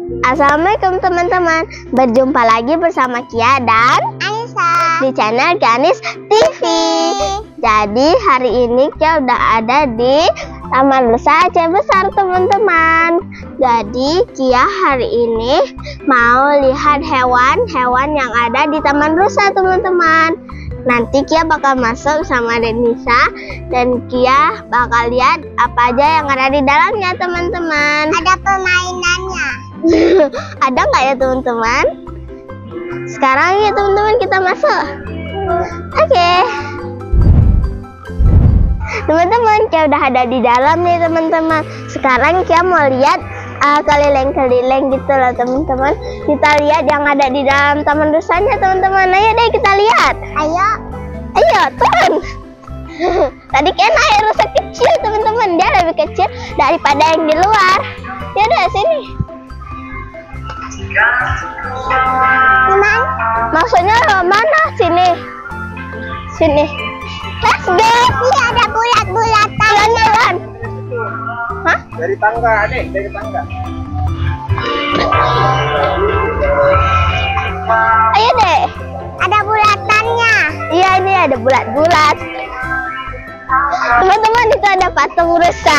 Assalamualaikum teman-teman. Berjumpa lagi bersama Kia dan Anissa di channel Kianis TV. Jadi hari ini Kia udah ada di Taman Rusa Aceh Besar teman-teman. Jadi Kia hari ini mau lihat hewan-hewan yang ada di Taman Rusa teman-teman. Nanti Kia bakal masuk sama Denisa dan Kia bakal lihat apa aja yang ada di dalamnya teman-teman. ada permainannya. Ada nggak ya teman-teman? Sekarang ya teman-teman kita masuk. Oke. Teman-teman, Kia udah ada di dalam nih teman-teman. Sekarang Kia mau lihat keliling-keliling gitu loh teman-teman. Kita lihat yang ada di dalam Taman Rusanya teman-teman. Ayo deh kita lihat. Ayo turun. Tadi kan air rusa kecil teman-teman, dia lebih kecil daripada yang di luar. Ya udah sini. Maksudnya mana? Sini. Sini. Let's go. Ini ada bulat-bulatan. Jalan-jalan. Hah? Dari tangga, Adek, dari tangga. Ayo deh. Ada bulatannya. Iya, ini ada bulat-bulat. Teman-teman, itu ada patung rusa.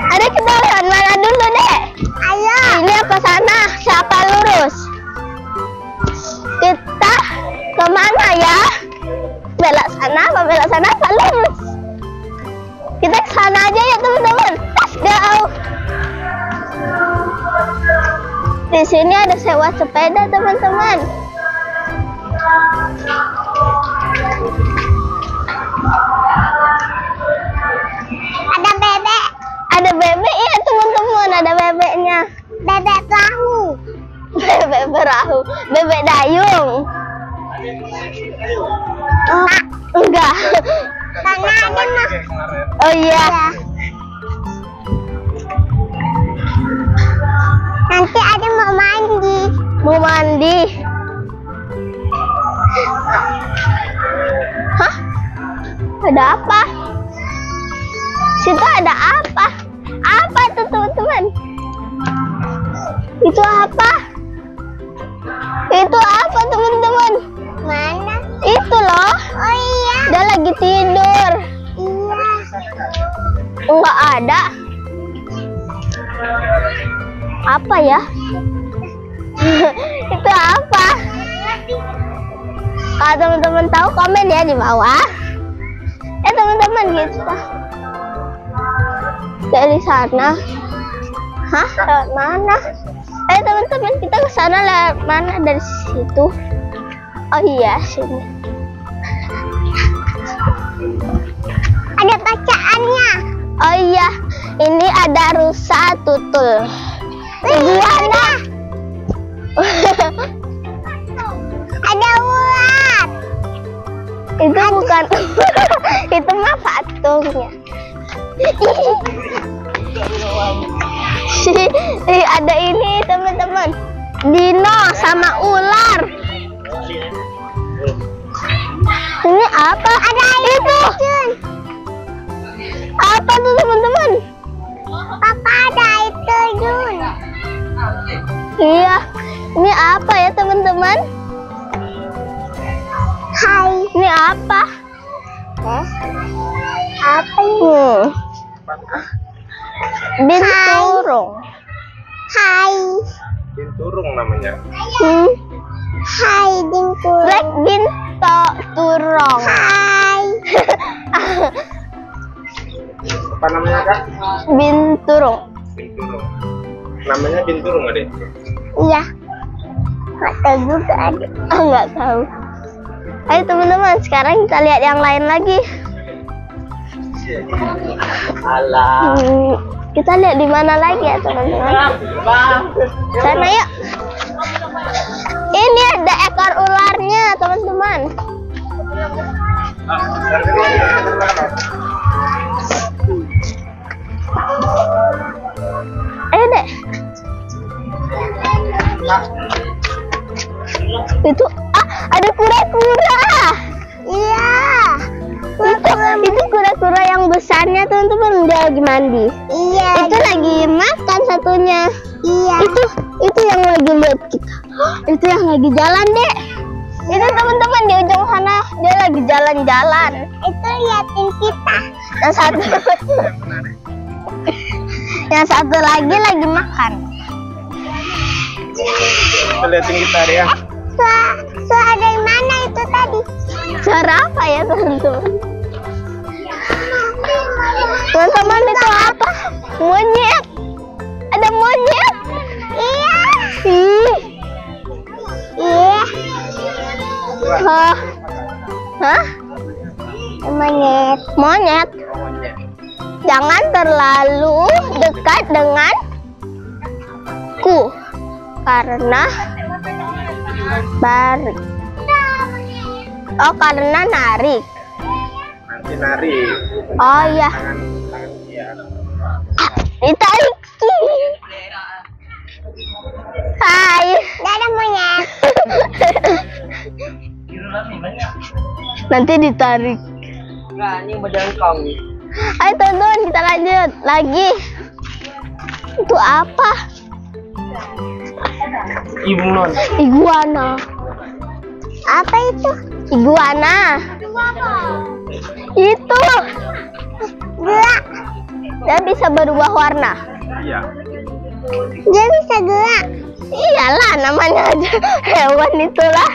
Ada kita lihat mana dulu deh. Ayo. Ini apa sana? Siapa lurus? Kita kemana ya? Belok sana apa belok sana apa lurus? Kita ke sana aja ya teman-teman. Let's go. Di sini ada sewa sepeda teman-teman. Ada bebek. Ada bebek ya teman-teman, ada bebeknya. Bebek perahu. Bebek perahu, bebek dayung. Enggak. Karena ada mah. Oh iya. Nanti ada mau mandi. Mau mandi. Hah? Ada apa? Situ ada apa? Apa tuh teman-teman? Itu apa? Itu apa teman-teman? Mana? Itu loh. Oh iya. Dia lagi tidur. Iya. Enggak ada. Apa ya? Itu apa? Kalau teman-teman tahu komen ya di bawah. Teman-teman gitu. Dari sana. Hah? Lewat mana? Teman-teman kita ke sana lewat mana dari situ? Oh iya, sini. Ada bacaannya. Oh iya, ini ada rusa tutul. Iguana. Ada ulat. Itu bukan. Itu mah patungnya. Ada ini teman-teman. Dino sama ular. Ini apa? Ada air terjun. Apa tuh teman-teman? Papa ada air terjun. Iya. Ini apa ya teman-teman? Hai. Ini apa? Apa ini? Binturung. Hai. Binturung namanya. Hai Binturung. Black binturong. Hai. Apa namanya, Kak? Binturung. Binturung. Namanya binturung, Adek. Iya. Nggak tahu juga ada. Nggak tahu. Ayo teman-teman, sekarang kita lihat yang lain lagi. Alah. Kita lihat di mana lagi ya teman-teman? Sana yuk. Ini ada ekor ularnya teman-teman. Ayo deh. Itu ada kura-kura. Iya. Itu kura-kura yang besarnya teman-teman, dia lagi mandi. Iya. Itu lagi makan. kita. Itu yang lagi jalan, Dek. Itu teman-teman di ujung sana, dia lagi jalan-jalan. Itu liatin kita. Yang satu, yang satu lagi makan. Kita liatin kita deh ya. Suara dari mana itu tadi? Suara apa ya, teman-teman? Teman-teman, itu apa? Monyet. Ada monyet. Iya. Ih. Iya. Hah? Hah? Monyet. Monyet. Jangan terlalu dekat dengan ku karena barik. Oh, karena narik. Nanti nari. Oh iya, Tangan dia. ditarik. Hai. Dadah monyet. Nanti ditarik. Enggak, ini badan kong. Ayo teman-teman, kita lanjut lagi. Itu apa? Ibu non. Iguana. Apa itu? Iguana. Itu. Gerak. Dia bisa berubah warna. Iya. Dia bisa gerak. Iyalah, namanya aja hewan itulah.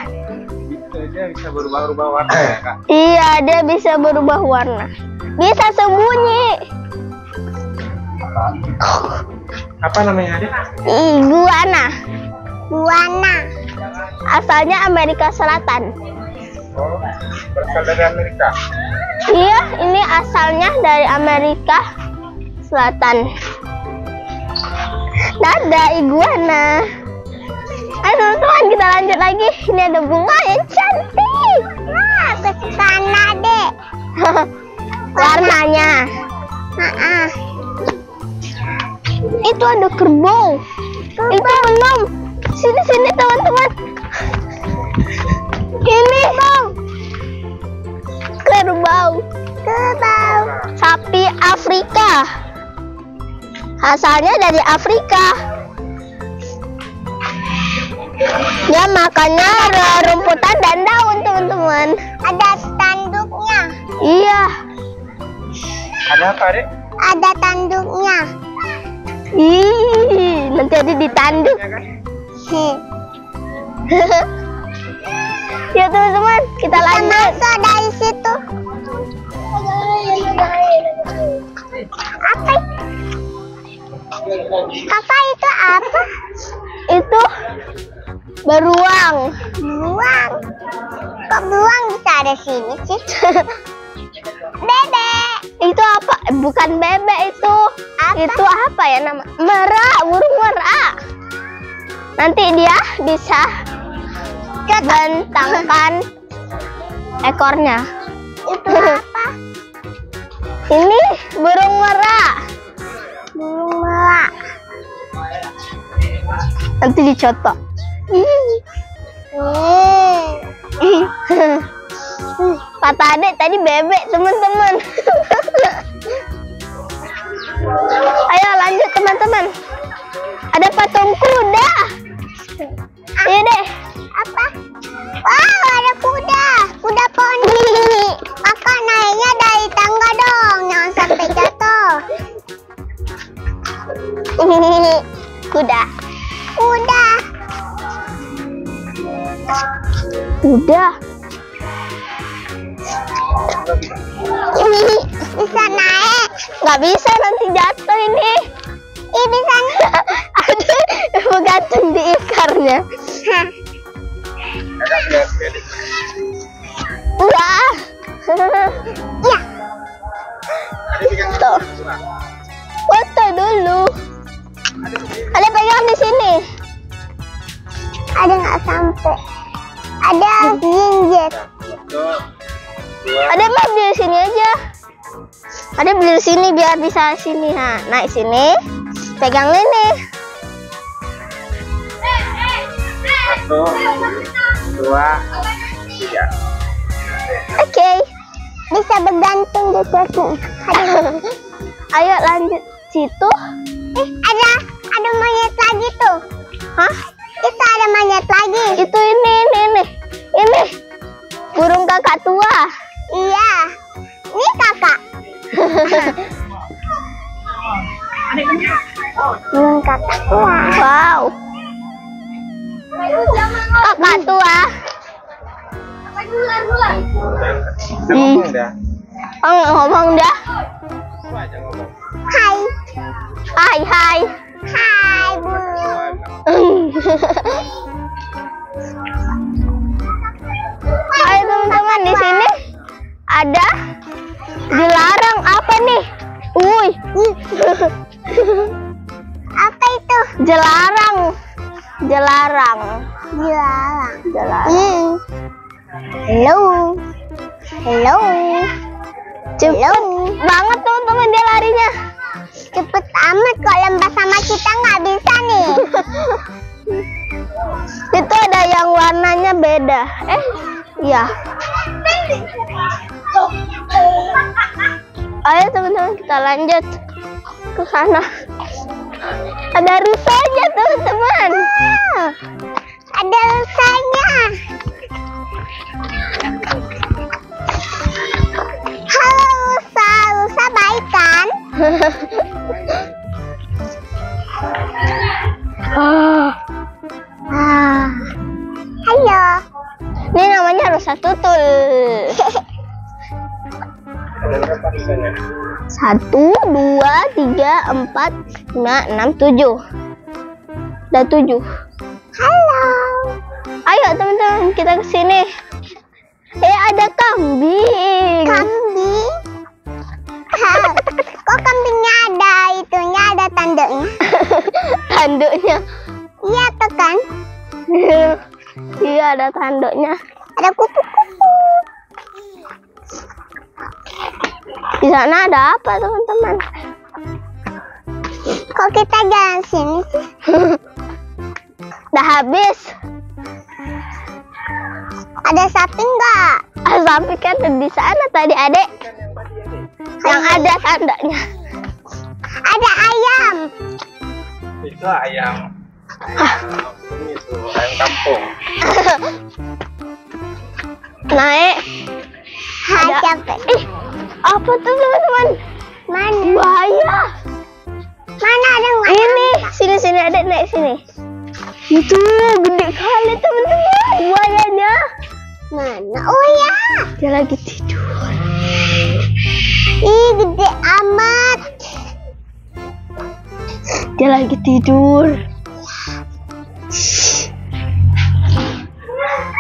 Itu dia bisa berubah-ubah warna ya, Kak. Iya, dia bisa berubah warna. Bisa sembunyi. Apa namanya, Adik? Iguana. Iguana. Asalnya Amerika Selatan. Oh, berasal dari Amerika. Iya, ini asalnya dari Amerika Selatan. Dadah iguana. Ayo teman-teman, kita lanjut lagi. Ini ada bunga yang cantik. Wah, ke sana deh. Warnanya. Itu ada kerbau. Itu belum. Sini teman-teman. Ini kerbau. Kerbau. Sapi Afrika. Asalnya dari Afrika. Dia makannya rumputan dan daun, teman-teman. Ada tanduknya. Iya. Ada apa, Adik? Ada tanduknya. Ih, nanti ada ditanduk. Ya, kan? Ya teman-teman, kita lanjut. Masuk dari situ. Apa? Kakak itu apa? Itu beruang. Beruang. Kok beruang bisa ada sini sih? Bebek. Itu apa? Bukan bebek itu. Apa? Itu apa ya nama? Merak, burung merak. Nanti dia bisa bentangkan ekornya. Itu apa? Ini burung merak. Burung merak. Nanti dicotok. Kata Adek tadi bebek, teman-teman. Ayo lanjut teman-teman. Ada patung kuda. Iya deh. Apa? Wow, ada kuda. Kuda poni. Kakak naiknya dari tangga dong. Jangan sampai jatuh. Kuda. Kuda. Kuda. Bisa naik. Nggak bisa, nanti jatuh ini. Ih, bisa naik. Aduh, bergantung di ikarnya. Ada lihat, Adik. Wah. Ya. Adik pegang Tuh. Foto dulu. Ada pegang di sini. Ada nggak sampai. Ada ginjet. Satu, dua. Ada mah di sini aja. Ada di sini biar bisa sini. Nah, naik sini. Pegang ini. Satu, dua, tiga. Oke. Bisa bergantung di sini. Ayo lanjut situ. Ada monyet lagi tuh. Hah? Itu ada Kakak tua. Wow. Kakak tua. Kita ngomong dah. Oh, ngomong dah. Apa aja ngomong. Hai. Hai, hai. Hai, Bu. Hai teman-teman, di sini ada dilarang apa nih? Wuih. Apa itu? Jelarang. Jelarang. Dilarang. Jelarang. Hello. Hello. Cepet banget teman-teman dia larinya. Cepet amat, kok lembah sama kita nggak bisa nih. Itu ada yang warnanya beda. Iya. Ayo teman-teman kita lanjut ke sana. Ada rusanya teman-teman. Ada rusanya. Halo Rusa, Rusa baik kan? Halo. Ini namanya rusa tutul. Ada berapa rusanya? 1, 2, 3, 4, 5, 6, 7. Ada 7. Halo. Ayo teman-teman kita ke sini. Ada kambing. Kambing? Kok kambingnya ada itunya, ada tanduknya? Tanduknya. Iya tuh kan? Iya ada tanduknya. Ada kupu-kupu. Di sana ada apa teman-teman? Kok kita jalan sini sih? Udah habis. Ada sapi nggak? Sapi kan di sana tadi adek. Yang ada tandanya. Ada ayam. Itu ayam. Ini tuh ayam kampung. Naik. Hai, Ada. capek. Apa tuh teman-teman? Mana? Buaya. Mana ada nggak? Ini sini adek naik sini. Itu gede kali teman-teman buayanya. Mana? Oh ya. Dia lagi tidur. Ih, gede amat. Dia lagi tidur.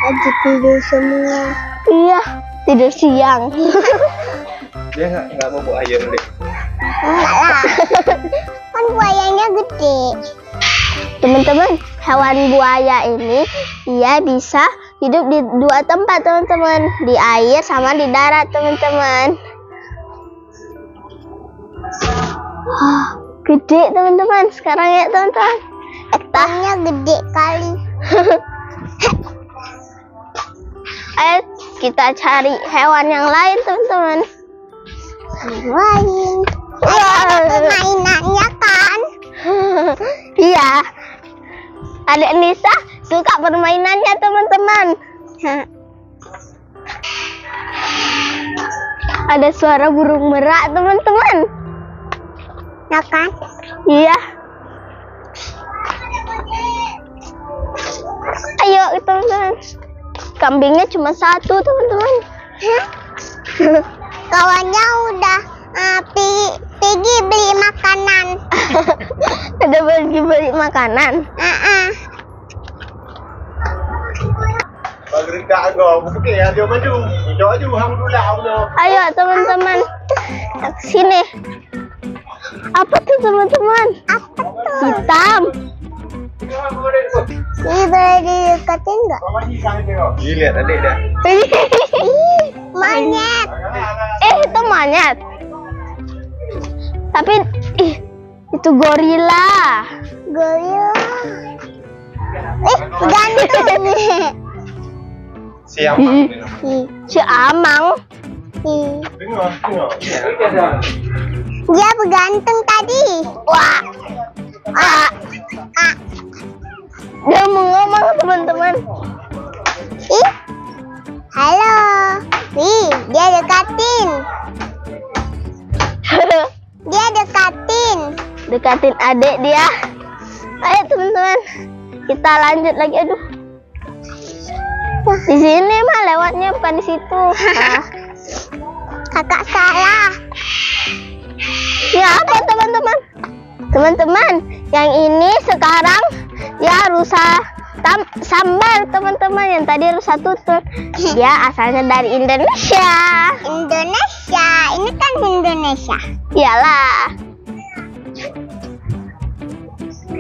Lagi tidur semua. Iya, tidur siang. Dia nggak mau bawa ayam deh. Enggak lah. Kan buayanya gede. Teman-teman, hewan buaya ini dia bisa hidup di 2 tempat teman-teman, di air sama di darat teman-teman. Gede teman-teman sekarang ya teman-teman. Ekornya gede kali. Ayo kita cari hewan yang lain teman-teman. Lain. Ada permainannya kan? Iya. Adik Nisa suka permainannya teman-teman. Ada suara burung merak teman-teman. Ya kan? Iya. Ayo teman-teman. Kambingnya cuma 1 teman-teman. Kawannya udah pergi beli makanan. Ada pergi beli makanan. Bageri agak mungkin ya dia maju. Hijau aja alhamdulillah. Ayo teman-teman. Sini. Apa tuh teman-teman? Apa tuh? Hitam. Ini boleh dideketin nggak? Lihat adik dah. Monyet. Itu monyet. Tapi itu gorila. Gorila. Gantung. Siapa? Si Amang. Dia bergantung tadi. Wah. Dia mau ngomong teman-teman. Ih. Halo. Wih, dia dekatin. Dia dekatin. dekatin adik dia. Ayo teman-teman, kita lanjut lagi. Aduh, di sini mah lewatnya bukan di situ. Nah. Kakak salah. Ya apa teman-teman? Teman-teman, yang ini sekarang dia rusa sambal teman-teman. Yang tadi rusa tutut. Dia asalnya dari Indonesia. Indonesia, ini kan Indonesia. Iyalah.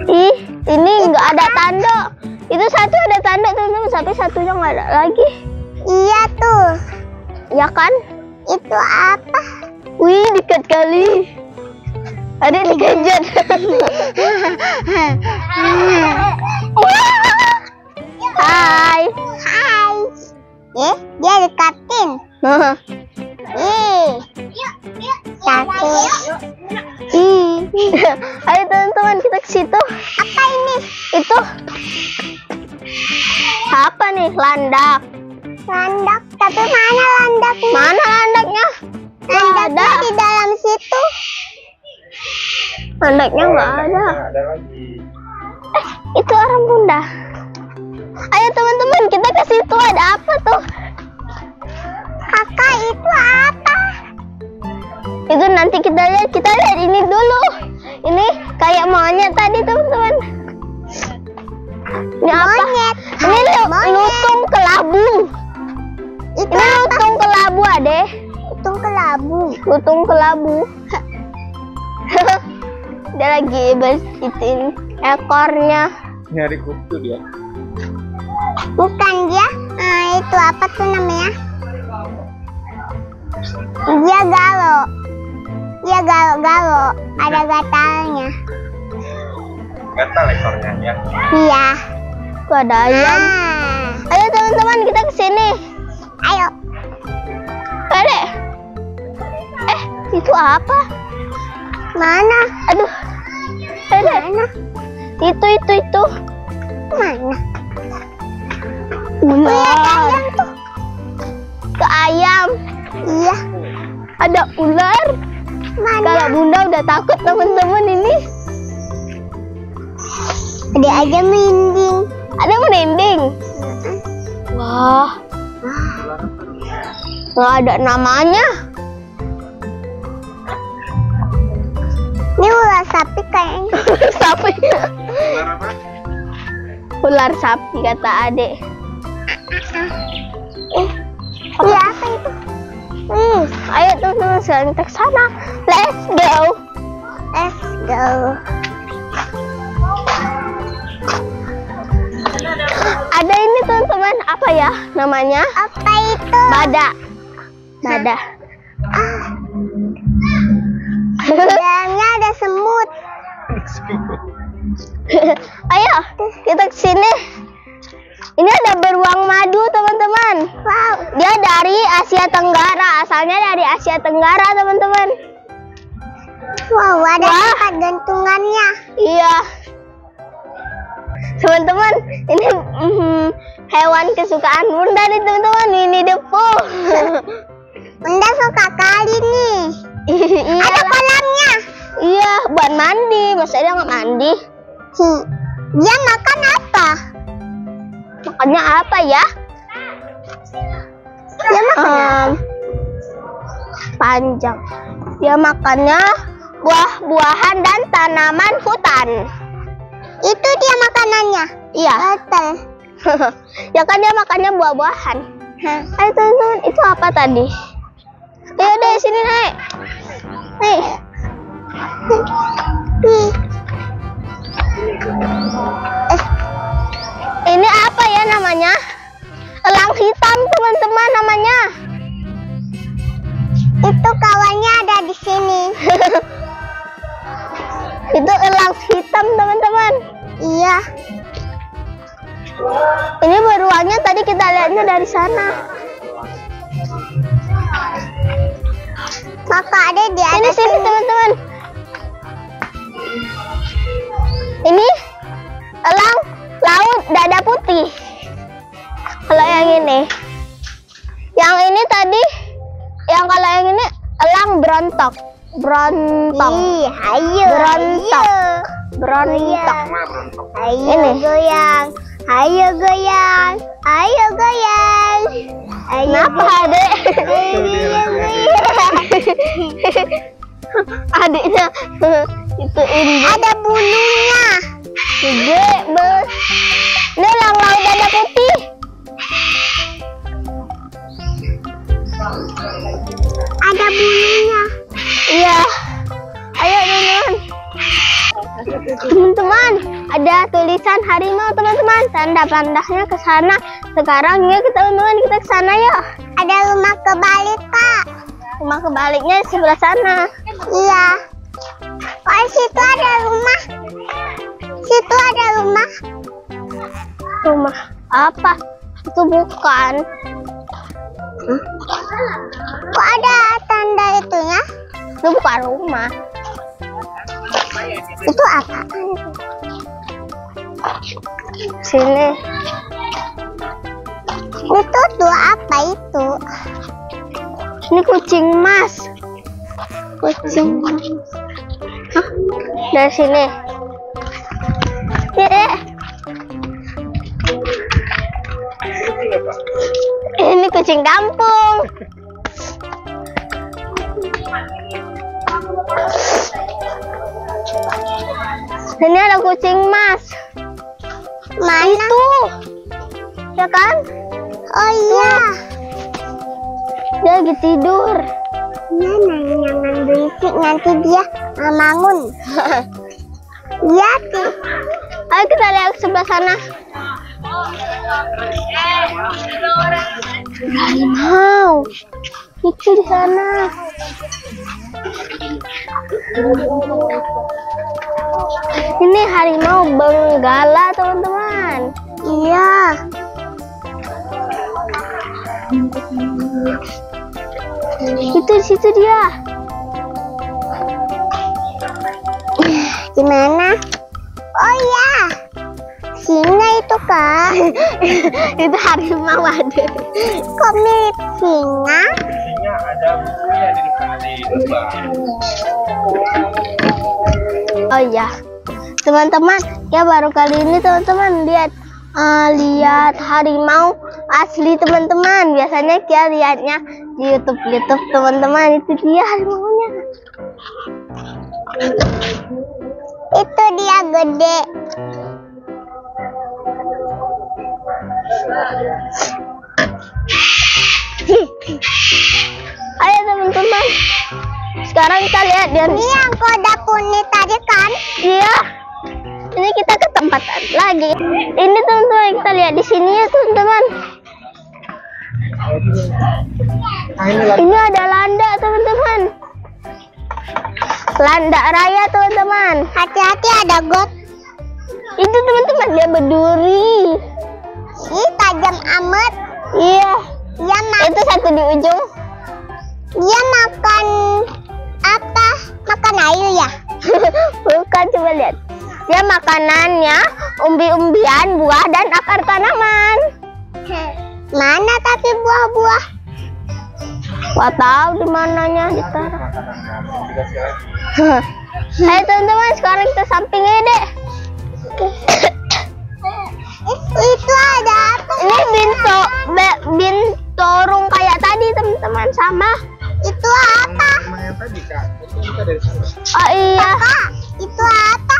Ih, ini nggak ada tanduk. Itu satu ada tanduk teman-teman, tapi satunya nggak ada lagi. Iya tuh. Ya kan? Itu apa? Wih, dekat kali. Adik dikejar. Hai. Hai. Dia dekatin. Satu. Ayo teman-teman, kita ke situ. Apa ini? Itu apa nih? Landak. Landak. Tapi mana landaknya? Mana landaknya? Landaknya di dalam situ. Landaknya nggak ada. Ada lagi. Itu orang bunda. Ayo teman-teman, kita ke situ. Ada apa tuh? Kakak, itu apa? Itu nanti kita lihat. Kita lihat ini dulu. Ini kayak monyet tadi teman-teman. Ini apa? Monyet. Ini Monyet. lutung kelabu. Itu Ini apa? lutung kelabu, adek. Lutung kelabu. Lutung kelabu. Dia lagi bersihin ekornya. Nyari kutu dia. Bukan dia. Itu apa tuh namanya? Dia galo. Dia galo-galo. Ada gatalnya. Gatal ekornya ya. Iya. Tuh ada ayam. Ayo teman-teman, kita ke sini. Ayo. Adek. Itu apa? Mana? Aduh. Adek. Mana? Itu. Mana? Ular. Ayam tuh. Ke ayam. Iya. Ada ular. Mana? Kalau bunda udah takut teman-teman ini. Ada aja merinding. Ada merinding. Wah. Nggak ada namanya. Ini ular sapi kayaknya. Sapi. Ular apa? Ular sapi kata adek. Iya, apa itu? Ayo teman-teman, sekarang kita ke sana. Let's go. Let's go. Ada ini teman-teman, apa ya namanya? Apa itu? Badak. Badak. Di dalamnya ada semut. Ayo, kita ke sini. Ini ada beruang madu, teman-teman. Wow. Dia dari Asia Tenggara, asalnya dari Asia Tenggara, teman-teman. Wow, ada Wah. tempat gantungannya. Iya. Teman-teman, ini hewan kesukaan bunda nih, teman-teman. Winnie the Pooh. Bunda suka kali nih. Iya. Ada kolamnya. Iya, buat mandi. Masa dia nggak mandi? Dia makan apa? Makannya apa ya? Dia makan Panjang. Dia makannya buah-buahan dan tanaman hutan. itu dia makanannya. Iya. Betul. Ya kan dia makannya buah-buahan. Ayo teman-teman, itu apa tadi? Ayo deh, sini naik. Nih. Ini apa ya namanya? Elang hitam, teman-teman, namanya. Itu kawannya ada di sini. Itu elang hitam, teman-teman. Iya. Ini beruangnya tadi kita lihatnya dari sana. Maka ada di Ini atas sini, teman-teman. Ini elang laut dada putih. Kalau yang ini tadi, kalau yang ini elang berontok. Berontong. Ih, ayo. Berontok. Berontok. Ayo Ini. goyang. Ayo goyang. Ayo goyang. Ayo. Kenapa, Adek? Adiknya itu ini. Ada bulunya. Gede, bos. Ini elang laut dada putih. Ada bulunya. Iya. Ayo teman-teman. Teman-teman, ada tulisan harimau teman-teman. Tanda pandangnya ke sana. Sekarang yuk teman-teman kita ke sana yuk. Ada rumah kebalik, Kak. Rumah kebaliknya di sebelah sana. Iya. Oh, situ ada rumah. Situ ada rumah. Rumah apa? Itu bukan. Kok ada tanda itunya? Itu bukan rumah. Itu apa? Sini. Itu tuh apa itu? Ini kucing mas. Kucing mas. Hah? Dari sini. Ya. Ini kucing kampung. Ini ada kucing mas. Mana? Itu. Ya kan? Oh iya. Dia lagi tidur. Jangan berisik nanti dia bangun. Iya sih. Ayo kita lihat ke sebelah sana. Harimau. Itu di sana. Ini harimau benggala teman-teman. Iya. Itu di situ dia. Gimana? Oh iya. Singa itu, Kak. Itu harimau ada. Kok mirip singa? Singa ada bukunya di depan di depan. Oh iya, teman-teman, ya baru kali ini teman-teman lihat harimau asli teman-teman. Biasanya kita lihatnya di YouTube teman-teman. Itu dia harimaunya. Itu dia gede. Ayo teman-teman, sekarang kita lihat dia. Ini yang koda kuning tadi kan? Iya. Ini kita ke tempat lagi. Ini teman-teman kita lihat di sini ya teman-teman. Ini ada landak teman-teman. Landak raya teman-teman. Hati-hati ada got. Itu teman-teman dia berduri. Ih, tajam amat. Iya. Dia Itu satu di ujung. dia makan apa? Makan ayu ya? Bukan, coba lihat. Dia makanannya umbi-umbian, buah dan akar tanaman. Mana tapi buah-buah? Gak tahu di mananya ditaruh. Ayo teman-teman, sekarang kita sampingnya deh. Itu ada apa? Ini bintorong kayak tadi teman-teman, sama. Itu apa? Rumah yang tadi Kak, itu kita dari sana. Oh iya. Kak, itu apa?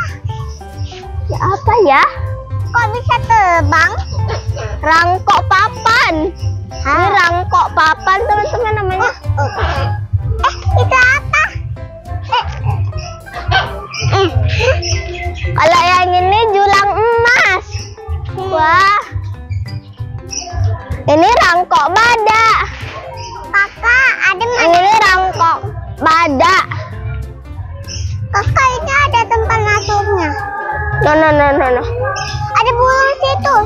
Ya apa ya? Kok bisa terbang? Rangkok papan. Ini rangkok papan teman-teman namanya. Itu apa? Kalau yang ini julang emas. Wah. Ini rangkok badak. Kakak, ada Yang mana? ini rangkok badak. Kakak, ini ada tempat masuknya. No. Ada burung situ.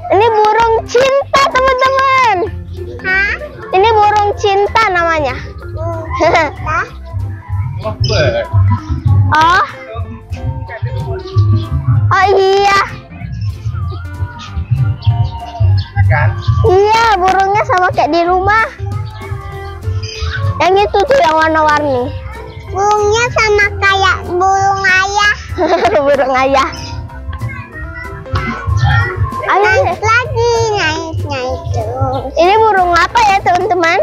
Ini burung cinta teman-teman. Hah? Ini burung cinta namanya. Hah? Lovebird. Oh. Oh iya. Kan? Iya, burungnya sama kayak di rumah. Yang itu tuh yang warna-warni. Burungnya sama kayak burung ayah. Burung ayah. Ayo Naik lagi, naiknya itu. ini burung apa ya teman-teman?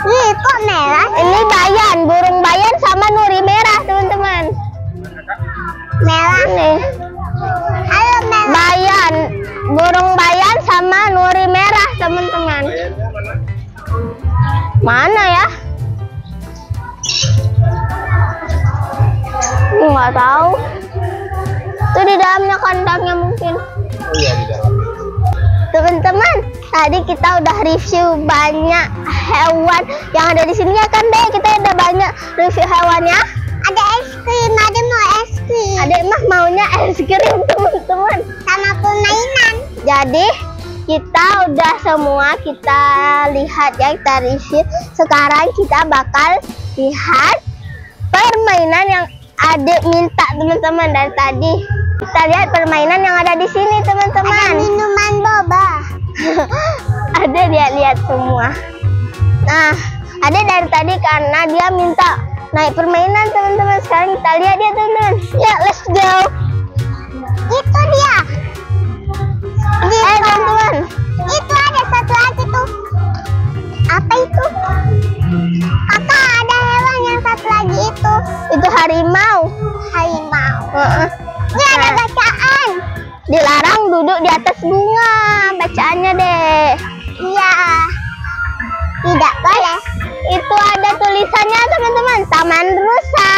Ih, kok merah? Ini bayan, burung bayan sama nuri merah teman-teman. Merah. Nih, Halo merah. bayan, burung bayan sama nuri merah teman-teman. Mana ya? Nggak tahu. Itu di dalamnya kandangnya mungkin. Oh iya di dalam. Teman-teman, tadi kita udah review banyak hewan yang ada di sini ya kan deh. Kita udah banyak review hewannya. Ada es krim, ada mau es krim. Adek mah maunya es krim teman-teman. Sama permainan. Jadi kita udah semua kita lihat ya, kita review. Sekarang kita bakal lihat permainan yang adek minta teman-teman dari tadi. Kita lihat permainan yang ada di sini Ada teman-teman. minuman boba. Ada lihat semua. Nah, ada dari tadi karena dia minta naik permainan teman-teman. Sekarang kita lihat dia teman-teman. Ya, let's go. Itu dia. Teman-teman. Itu ada satu lagi tuh. Apa itu? Kakak, ada hewan yang satu lagi itu. Itu harimau. Harimau. Heeh. Ini ada Nah. bacaan. Dilarang duduk di atas bunga. Bacaannya deh. Iya. Tidak boleh. Itu ada tulisannya teman-teman. Taman Rusa.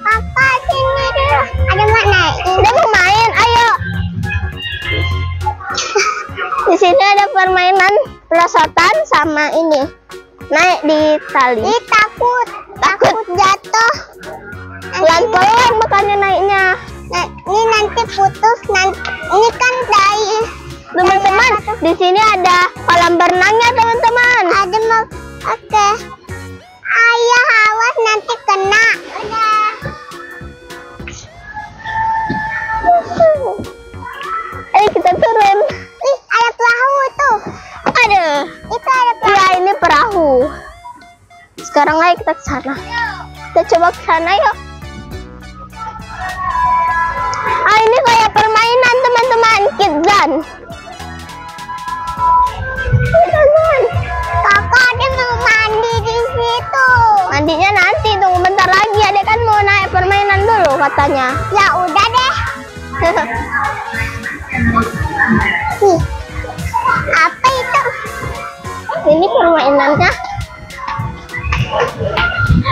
Kakak, sini dulu. Ada mana? Udah mau main, ayo. Di sini ada permainan perosotan sama ini. Naik di tali. Ih, takut jatuh. Pelan-pelan makanya naiknya. Ini nanti putus. Ini kan dari Teman-teman, di sini ada kolam berenangnya teman-teman. ada mau. Oke. Ayah awas nanti kena. Udah. Kita turun. Ih, ada perahu tuh. Aduh. Itu ada perahu. Ya ini perahu. Sekarang ayo kita ke sana. Kita coba ke sana yuk. Ah ini kayak permainan teman-teman, Kidzan. Teman-teman. Kakak ada mau mandi di situ. Mandinya nanti, tunggu bentar lagi. Adek kan mau naik permainan dulu katanya. Ya udah deh. Ih, apa itu? Ini permainannya.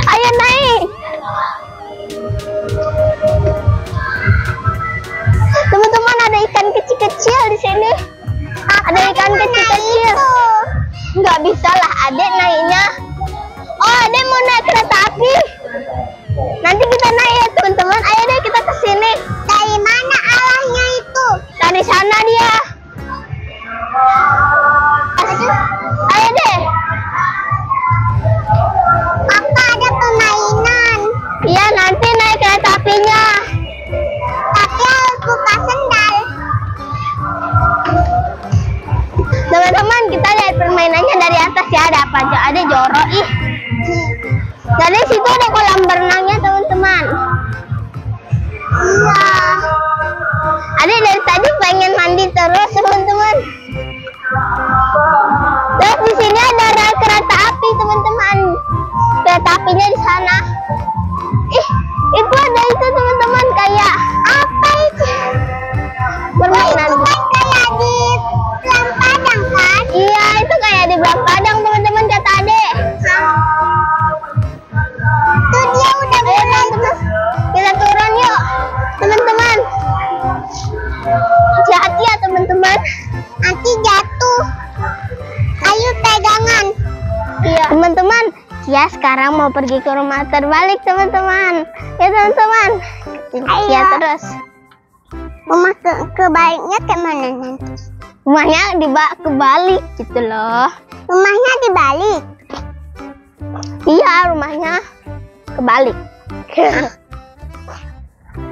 Ayo naik. Teman-teman ada ikan kecil-kecil di sini. Ada ikan kecil-kecil. Nggak bisa lah adek naiknya. Oh adek mau naik kereta api. Nanti kita naik ya teman-teman. Ayo deh kita ke sini. Dari mana arahnya itu? Dari sana dia. Ayo deh. Kakak ada permainan. Iya nanti naik kereta apinya. Tapi harus buka sendal. Teman-teman kita lihat permainannya dari atas ya. Ada apa aja? Ada jorok ih. Dari situ ada kolam berenangnya teman-teman. Iya. Ada dari tadi pengen mandi terus teman-teman. Terus di sini ada rel kereta api teman-teman. Kereta apinya di sana. Ih, itu ada itu teman-teman kayak Apa itu? permainan. Itu kan kayak di Belang Padang kan? Iya, itu kayak di Belang Padang teman-teman kata adek. Tuh dia udah Ayo teman-teman, kita turun yuk teman-teman. Hati-hati ya teman-teman. nanti jatuh. Ayo pegangan. Iya teman-teman. Ya sekarang mau pergi ke rumah terbalik teman-teman. Ya teman-teman. Ayo. Ya terus. Rumah kebaliknya ke mana nanti? Rumahnya kebalik gitu loh. Rumahnya dibalik. Iya rumahnya kebalik.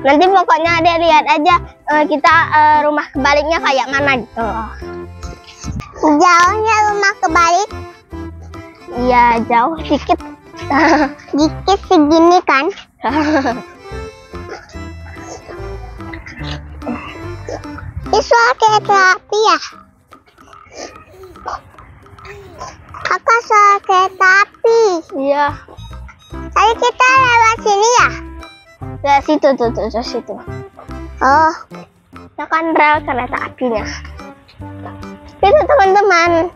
Nanti pokoknya ada lihat aja kita rumah kebaliknya kayak mana gitu loh. Jauhnya rumah kebalik. Iya jauh dikit. Dikit segini kan? Ini soal kereta api ya? Kakak soal kereta api. Iya. Tadi kita lewat sini ya? Ya situ tuh situ. Oh, Ya kan rel kereta apinya. Itu teman-teman.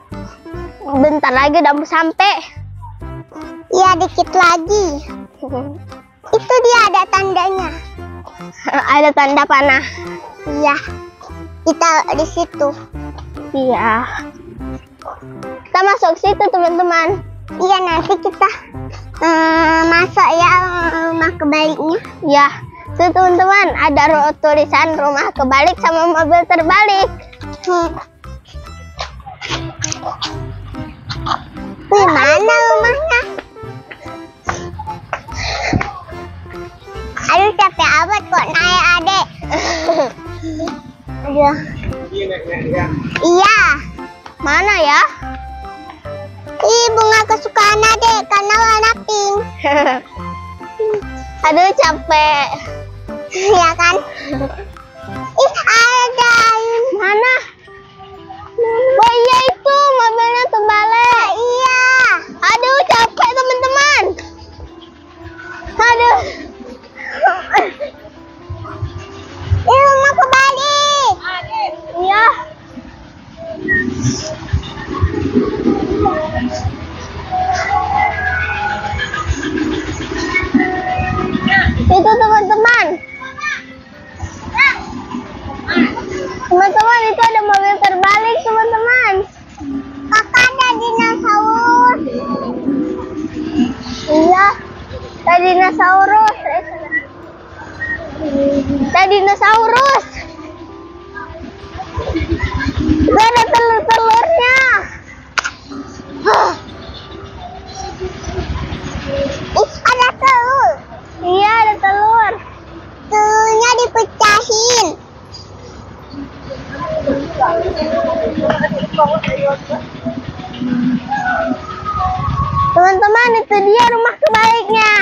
Bentar lagi udah mau sampai. iya dikit lagi. Itu dia ada tandanya. Ada tanda panah. Iya, kita di situ. Iya. Kita masuk situ teman-teman. Iya, nanti kita masuk ya rumah kebaliknya. Ya, itu teman-teman ada tulisan rumah kebalik sama mobil terbalik. Wih, mana rumahnya? Aduh, capek amat kok naik adek. Aduh. Iya. Mana ya? Ih, bunga kesukaan adek karena warna pink. Aduh capek. Iya kan? Ih, ada. Mana? Oh iya itu mobilnya terbalik. Iya. Aduh capek teman-teman. Aduh. Ih, rumah kebalik. Iya. Itu teman-teman. Teman-teman itu ada mobil terbalik teman-teman. Kakak ada dinosaurus. Iya. Ada dinosaurus. Ada dinosaurus. Ada telur-telurnya. Ih, ada telur. Iya ada telur. Telurnya dipecahin. Teman-teman itu dia rumah kebaliknya.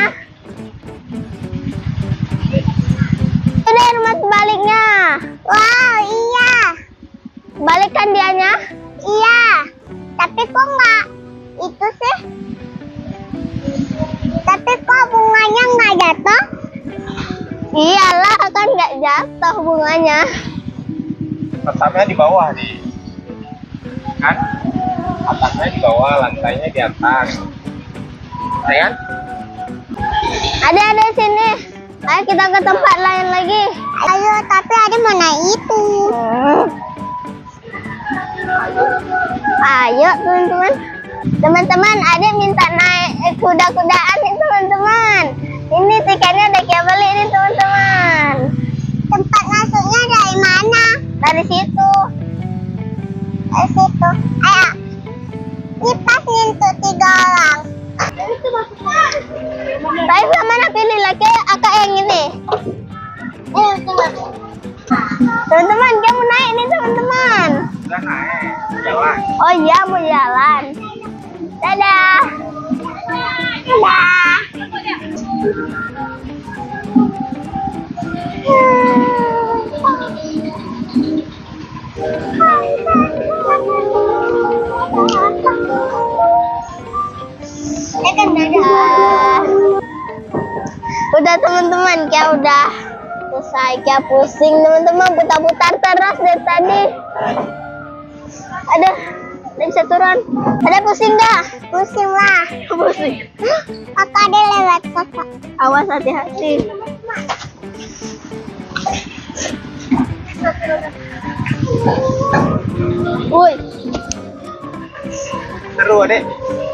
Itu dia rumah kebaliknya. Wow, iya. Balikkan dianya. Iya. Tapi kok nggak itu sih? Tapi kok bunganya nggak jatuh? Iyalah kan nggak jatuh bunganya. Atapnya di bawah nih. Kan? Atapnya di bawah, lantainya di atas. Ya kan? Ada sini. Ayo kita ke tempat lain lagi. Ayo, tapi ada mau naik itu. Ayo teman-teman. Teman-teman, adik minta naik kuda-kudaan nih teman-teman. Ini tiketnya udah kita beli nih teman-teman. Tempat masuknya dari mana? Dari situ. Dari situ. Ayo. Ini pas nih untuk 3 orang. Tapi mana pilih lagi akak yang ini. Teman-teman, kamu naik nih teman-teman. Udah naik, jalan. Oh iya mau jalan. Dadah. Dadah. Dadah. Udah teman-teman, kayak udah selesai, kayak pusing teman-teman, putar-putar terus dari tadi. Aduh, nggak bisa turun. Ada pusing nggak? Pusing lah. Pusing. Kakak ada lewat kakak. Awas hati-hati. Woi, Seru adek.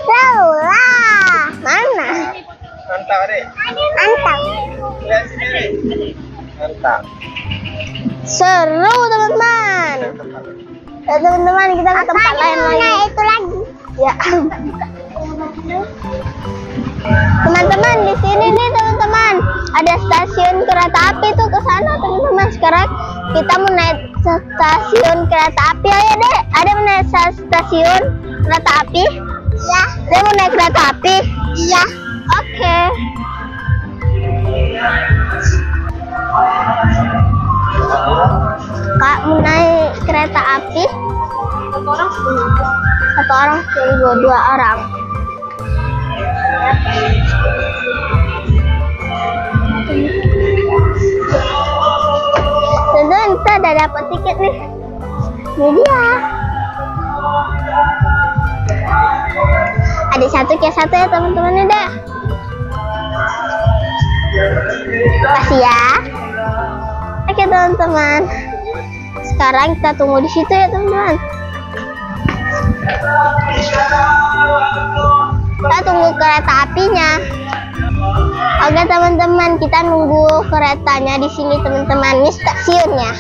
Seru lah. mana? Mantap adek. Mantap. Lihat sini adek. Mantap. Seru teman-teman. Ya teman-teman, kita ke tempat Kakak lain mau lagi. naik itu lagi. Ya. Teman-teman, di sini nih teman-teman, ada stasiun kereta api tuh ke sana teman-teman. Sekarang kita mau naik stasiun kereta api. Ayo deh, ada mau naik stasiun kereta api? Ya. Dia mau naik kereta api? Iya. Oke. Kak mau naik kereta api? Satu orang 1000, 2 orang. Teman-teman, kita udah dapat tiket nih. Ini dia. Ada satu ke satu ya teman-teman udah. Makasih ya. Oke teman-teman. Sekarang kita tunggu di situ ya teman-teman. Kita tunggu kereta apinya. Oke teman-teman, kita nunggu keretanya di sini teman-teman. Ini stasiunnya.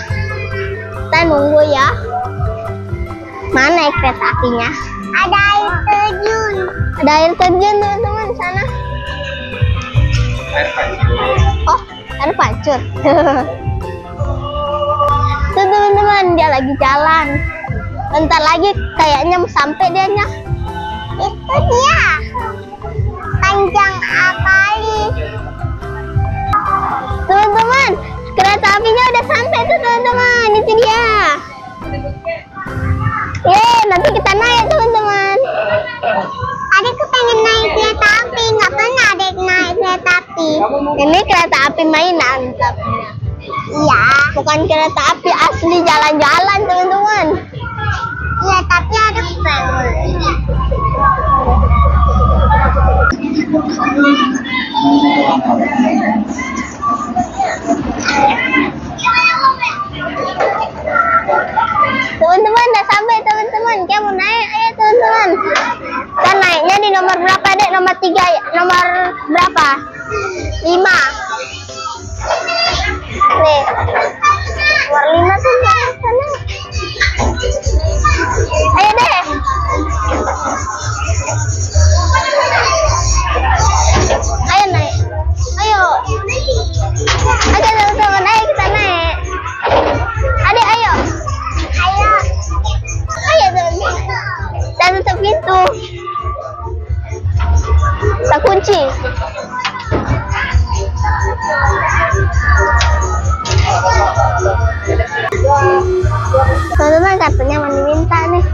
Kita nunggu ya. Mana ya kereta apinya? Ada air terjun. Ada air terjun teman-teman di sana. Oh, air pancur. Tuh teman-teman, dia lagi jalan. Bentar lagi kayaknya mau sampai dianya. Itu dia. Panjang kali. Teman-teman, kereta apinya udah sampai tuh teman-teman. Itu dia. Yeay, nanti kita naik teman-teman. Adikku pengen naik kereta api. Nggak pernah adik naik kereta api. Ini kereta api mainan tapi Iya. bukan kereta api asli jalan-jalan teman-teman. Iya, tapi adik pengen. Teman-teman udah sampai teman-teman. Kita mau naik, ayo teman-teman. Kita naiknya di nomor berapa dek? Nomor 3, nomor berapa? 5. Nih. Nomor 5 tuh di sana. Ayo deh. Ayo naik. Ayo. Oke teman-teman, ayo kita naik. Adik ayo. Ayo. Ayo teman-teman. Kita tutup pintu. Kita kunci. Teman-teman, kartunya mau diminta nih.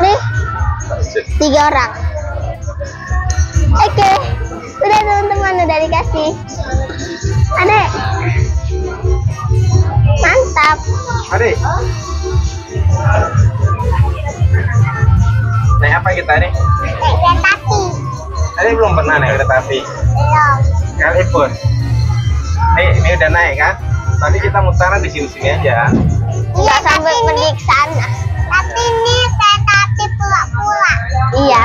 Nih. 3 orang. Oke. Udah teman-teman, udah dikasih. Adek. Mantap. Adik. Naik apa kita nih? Naik kereta api. Adik belum pernah naik kereta api. Belum. Sekalipun. Ini udah naik kan? Nanti kita mutaran di sini-sini aja. Nggak sampai pergi ke sana. Tapi ini kereta api pula-pula. Iya.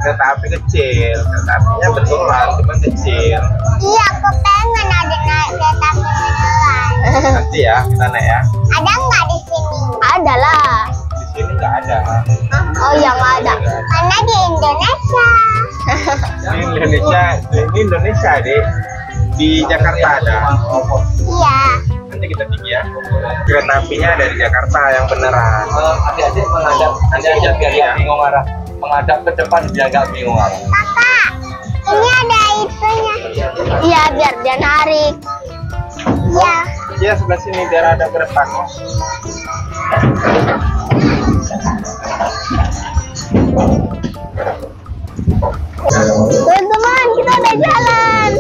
Kereta api kecil, kereta apinya betulan, cuma kecil. Iya, aku pengen adik naik kereta api beneran. Nanti ya kita naik ya. Ada nggak di sini? Ada lah. Di sini nggak ada. Oh yang ada. Karena di Indonesia. Ini Indonesia deh. Di Jakarta ada. Iya. Nanti kita tinggi ya. Kereta apinya dari Jakarta yang beneran. Adik-adik menghadap, adik-adik biar nggak bingung arah. Menghadap ke depan biar nggak bingung arah. Kakak, ini ada itunya. Iya biar dia narik. Iya. Iya sebelah sini biar ada gerbang. Teman-teman, kita udah jalan.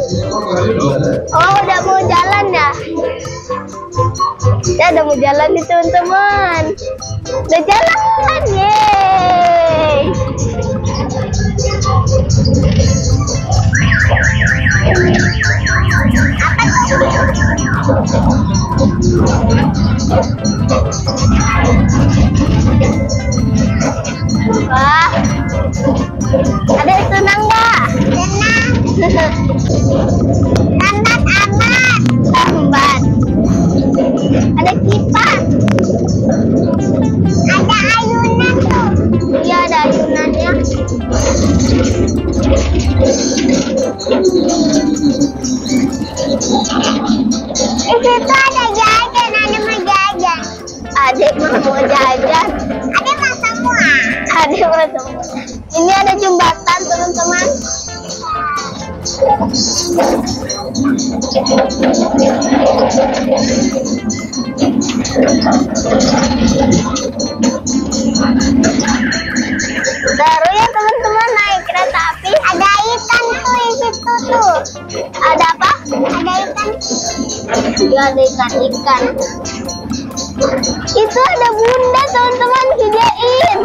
Oh udah mau jalan ya? Kita udah mau jalan nih teman-teman. Udah jalan, yeay. Wah, ada senang nggak? Tenang. Lambat amat. Lambat. Ada kipas. Ada ayunan tuh. Iya ada ayunannya. Di situ ada jajan, ada mau jajan. Adik mau jajan. Ada mau semua. Adik mau semua. Ini ada jembatan teman-teman. Seru ya teman-teman naik kereta api. Ada ikan tuh di situ tuh. Ada apa? Ada ikan. Iya, ada ikan-ikan. Itu ada bunda teman-teman, videoin.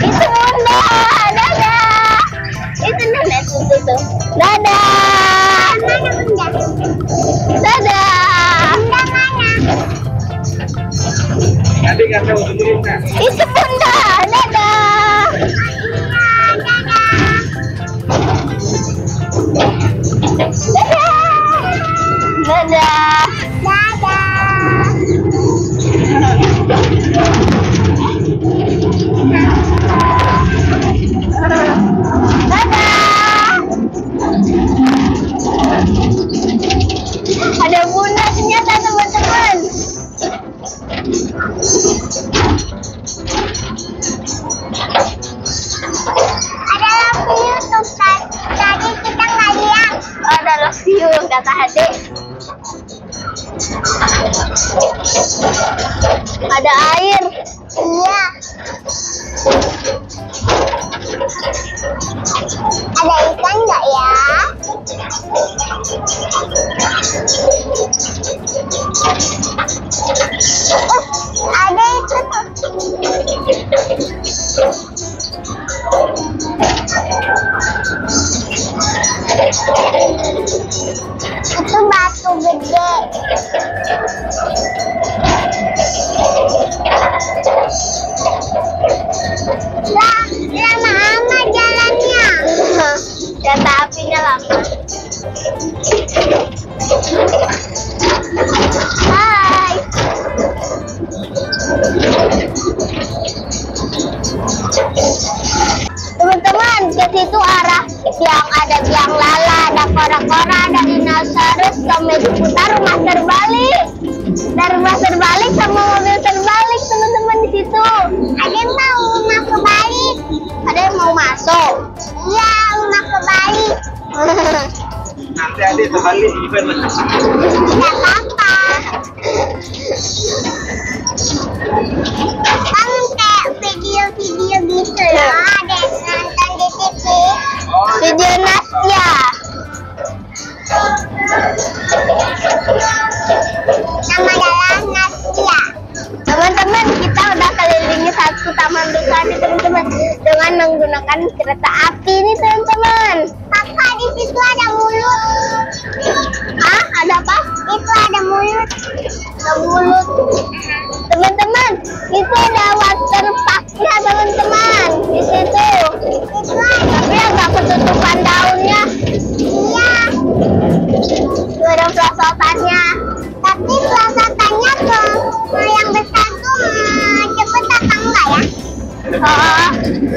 Itu bunda, dadah. Itu nenek tuh. Dadah. Mana bunda? Dadah. Bunda mana? Adik kan kamu tunjukin kan? Itu bunda, dadah. Dadah. Ada bunda ternyata teman-teman. Ada lampu YouTube tadi kita nggak lihat. Ada losiu kata adik. Ada air. Iya. Ada ikan nggak ya? Ada itu tuh. Itu batu gede. Lah, lama amat jalannya. Kereta apinya lama. Hai. Teman-teman, ke situ arah yang ada biang lala, ada kora-kora, ada dinosaurus, sampai diputar rumah terbalik. Dan rumah terbalik sama mobil terbalik teman-teman di situ. Ada yang mau rumah kebalik. Ada yang mau masuk. Iya, rumah kebalik. Nanti adik terbalik event lah. Tidak apa-apa. Kan kayak video-video gitu loh. Ada yang nonton di TV. Video Nasya. Nama adalah Nasya. Teman-teman, kita udah kelilingi satu taman besar nih teman-teman dengan menggunakan kereta api nih teman-teman. Papa, di situ ada mulut. Ah, ada apa? Itu ada mulut. Ada mulut. Teman-teman, itu ada water parknya teman-teman di situ. Itu ada. Tapi agak ketutupan daunnya. Iya. Itu ada perosotannya. Tapi pelasatannya tuh yang besar tuh cepet apa enggak ya? Oh,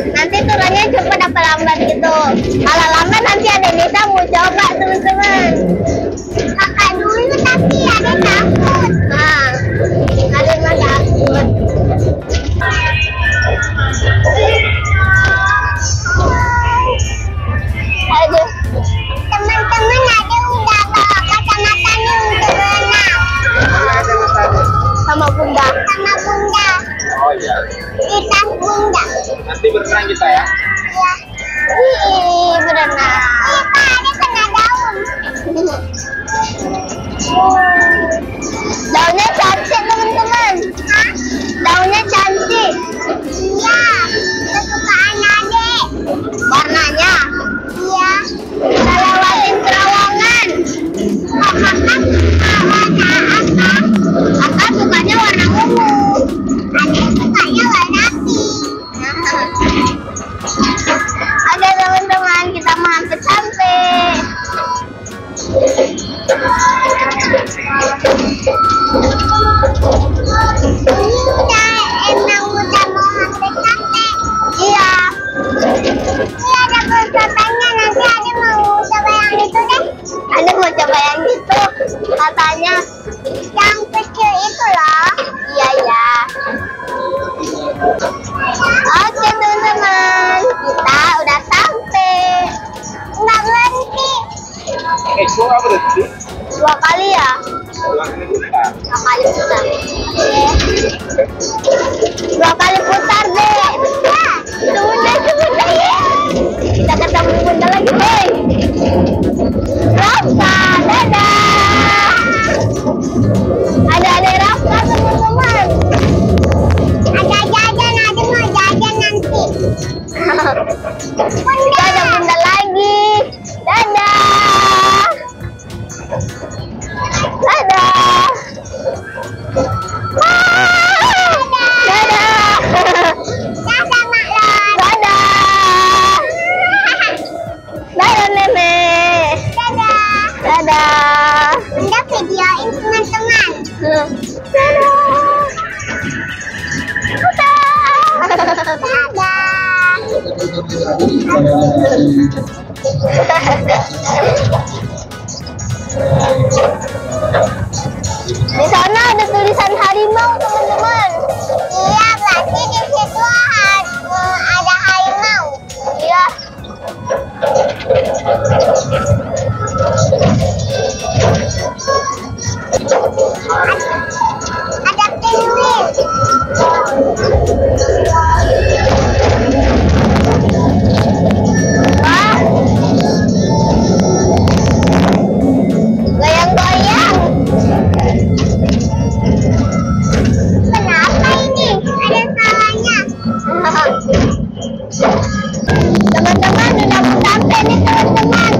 nanti turunnya cepet apa lambat gitu. Kalau lambat nanti ada Nisa mau coba teman-teman. Kakak dulu tapi ada takut. Nah, ada yang takut. Aduh, Teman-teman ada udah bawa kacamatanya untuk berenang. sama bunda. Sama bunda. Oh iya. Di tas bunda. Nanti berenang kita ya. Ya. Ih, berenang. Kita ada kena daun. Daunnya cantik teman-teman. Hah? Daunnya cantik. Iya. Kesukaan adek. Warnanya. Iya. Kita lewatin terowongan. Warna apa? Kakak sukanya warna ungu. Adek sukanya warna pink. Oke teman-teman, kita mau hampir sampai. Ini emang udah mau hampir sampai. Iya. Ini ada pesertanya, nanti ada mau coba yang itu deh. Ada mau coba yang itu katanya. Yang kecil itu loh. Iya ya. Oke teman-teman, kita udah sampai. Nggak berhenti. Ada Rafa teman-teman. Ada jajan, ada mau jajan nanti. Kita ada bunda lagi. Dadah. Dadah. Dadah. Dadah, Mak Lon. Dadah. Dadah nenek. Dadah. Dadah. Bunda videoin teman-teman. Di sana ada tulisan harimau teman-teman. Iya, berarti di situ ada harimau. Iya. Ada penguin. Wah. Goyang-goyang. Kenapa ini? Ada salahnya. Teman-teman udah mau sampai nih teman-teman.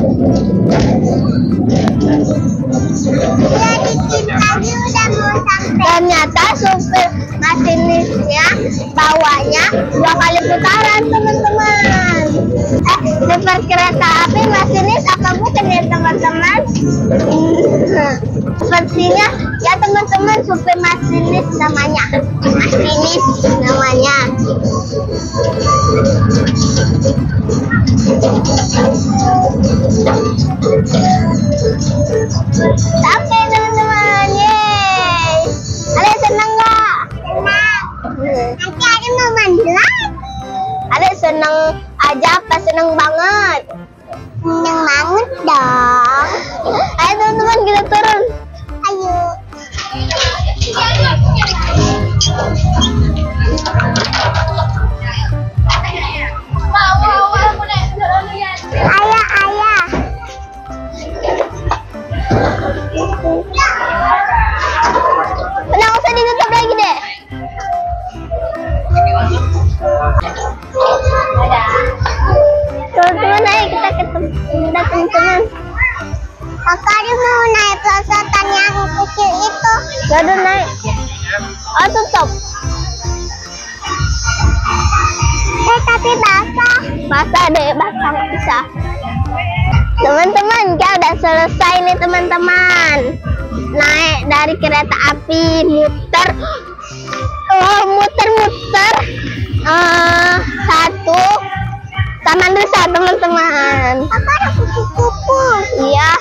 Udah dikit lagi udah mau sampai. Ternyata supir masinisnya bawanya 2 kali putaran teman-teman. Supir kereta api masinis apa bukan ya teman-teman? Sepertinya ya teman-teman supir masinis namanya. Masinis namanya. Sampai teman-teman, yeay. Ada senang nggak? Senang. Nanti ada mau mandi lagi. Ada senang aja apa senang banget? Senang banget dong. Ayo teman-teman kita turun. Ayo. Ayah, ayah. Nggak usah ditutup lagi deh. Teman-teman, ayo kita ketemu teman-teman. Kakak dia mau naik pelosotan yang kecil itu. Gak ada naik. Oh tutup. Tapi basah. Basah deh, basah nggak bisa. Teman-teman, kita udah selesai nih teman-teman. Naik dari kereta api, muter. Muter-muter. Satu Taman Nusa teman-teman. Apa ada kupu-kupu? Iya,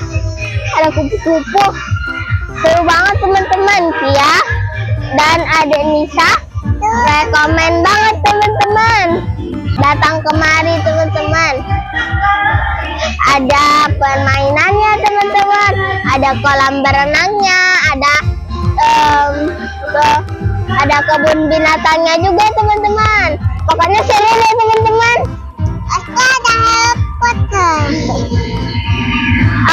ada kupu-kupu. Seru banget teman-teman. Kia dan Adek Nisa rekomen banget teman-teman. Datang kemari teman-teman. Ada permainannya teman-teman. Ada kolam berenangnya. Ada kebun binatangnya juga teman-teman. Pokoknya seru nih teman-teman. Pasti ada helikopter.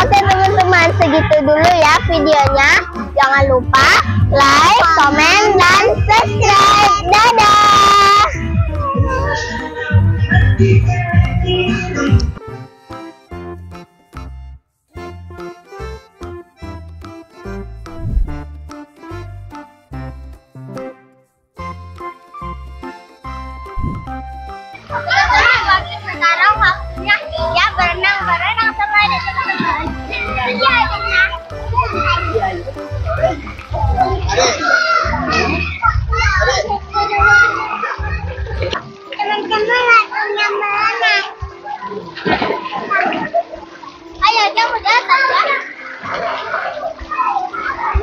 Oke teman-teman, segitu dulu ya videonya. Jangan lupa like, komen, dan subscribe. Dadah. Sekarang waktunya dia berenang sama teman-teman. Iya, teman-teman waktunya berenang. Ayo kamu datang ya.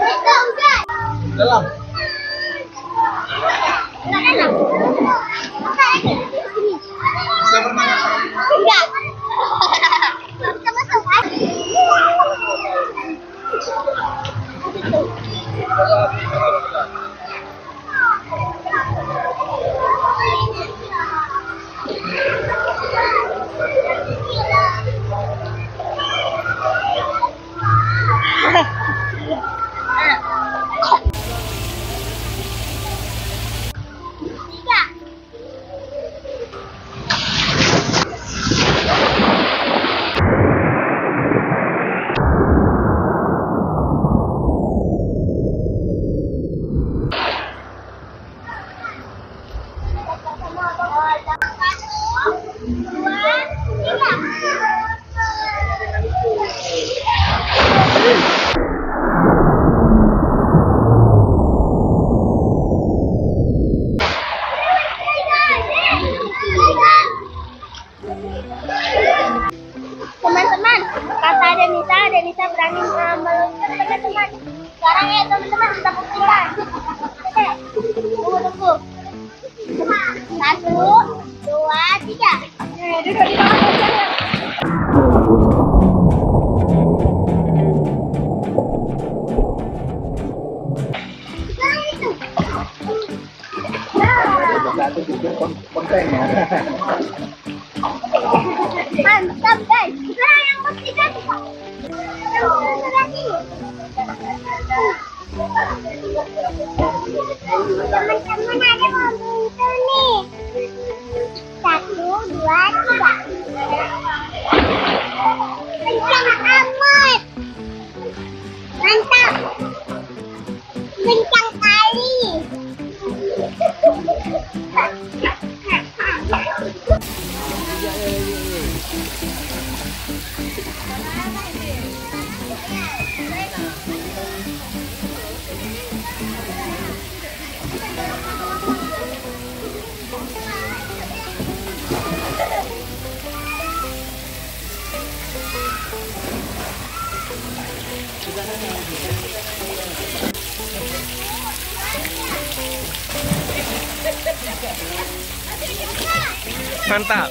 Itu udah. Dalam. Enggak. Bisa berenang. Enggak. Kita masuk aja. teman-teman kita buktikan. Oke, tunggu. 1, 2, 3. Duduk di bawah meja. Mantap guys. Sekarang yang ketiga kita. Teman-teman ada mobil itu nih. 1, 2, 3. Kencang amat. Mantap. Kencang kali. Mantap.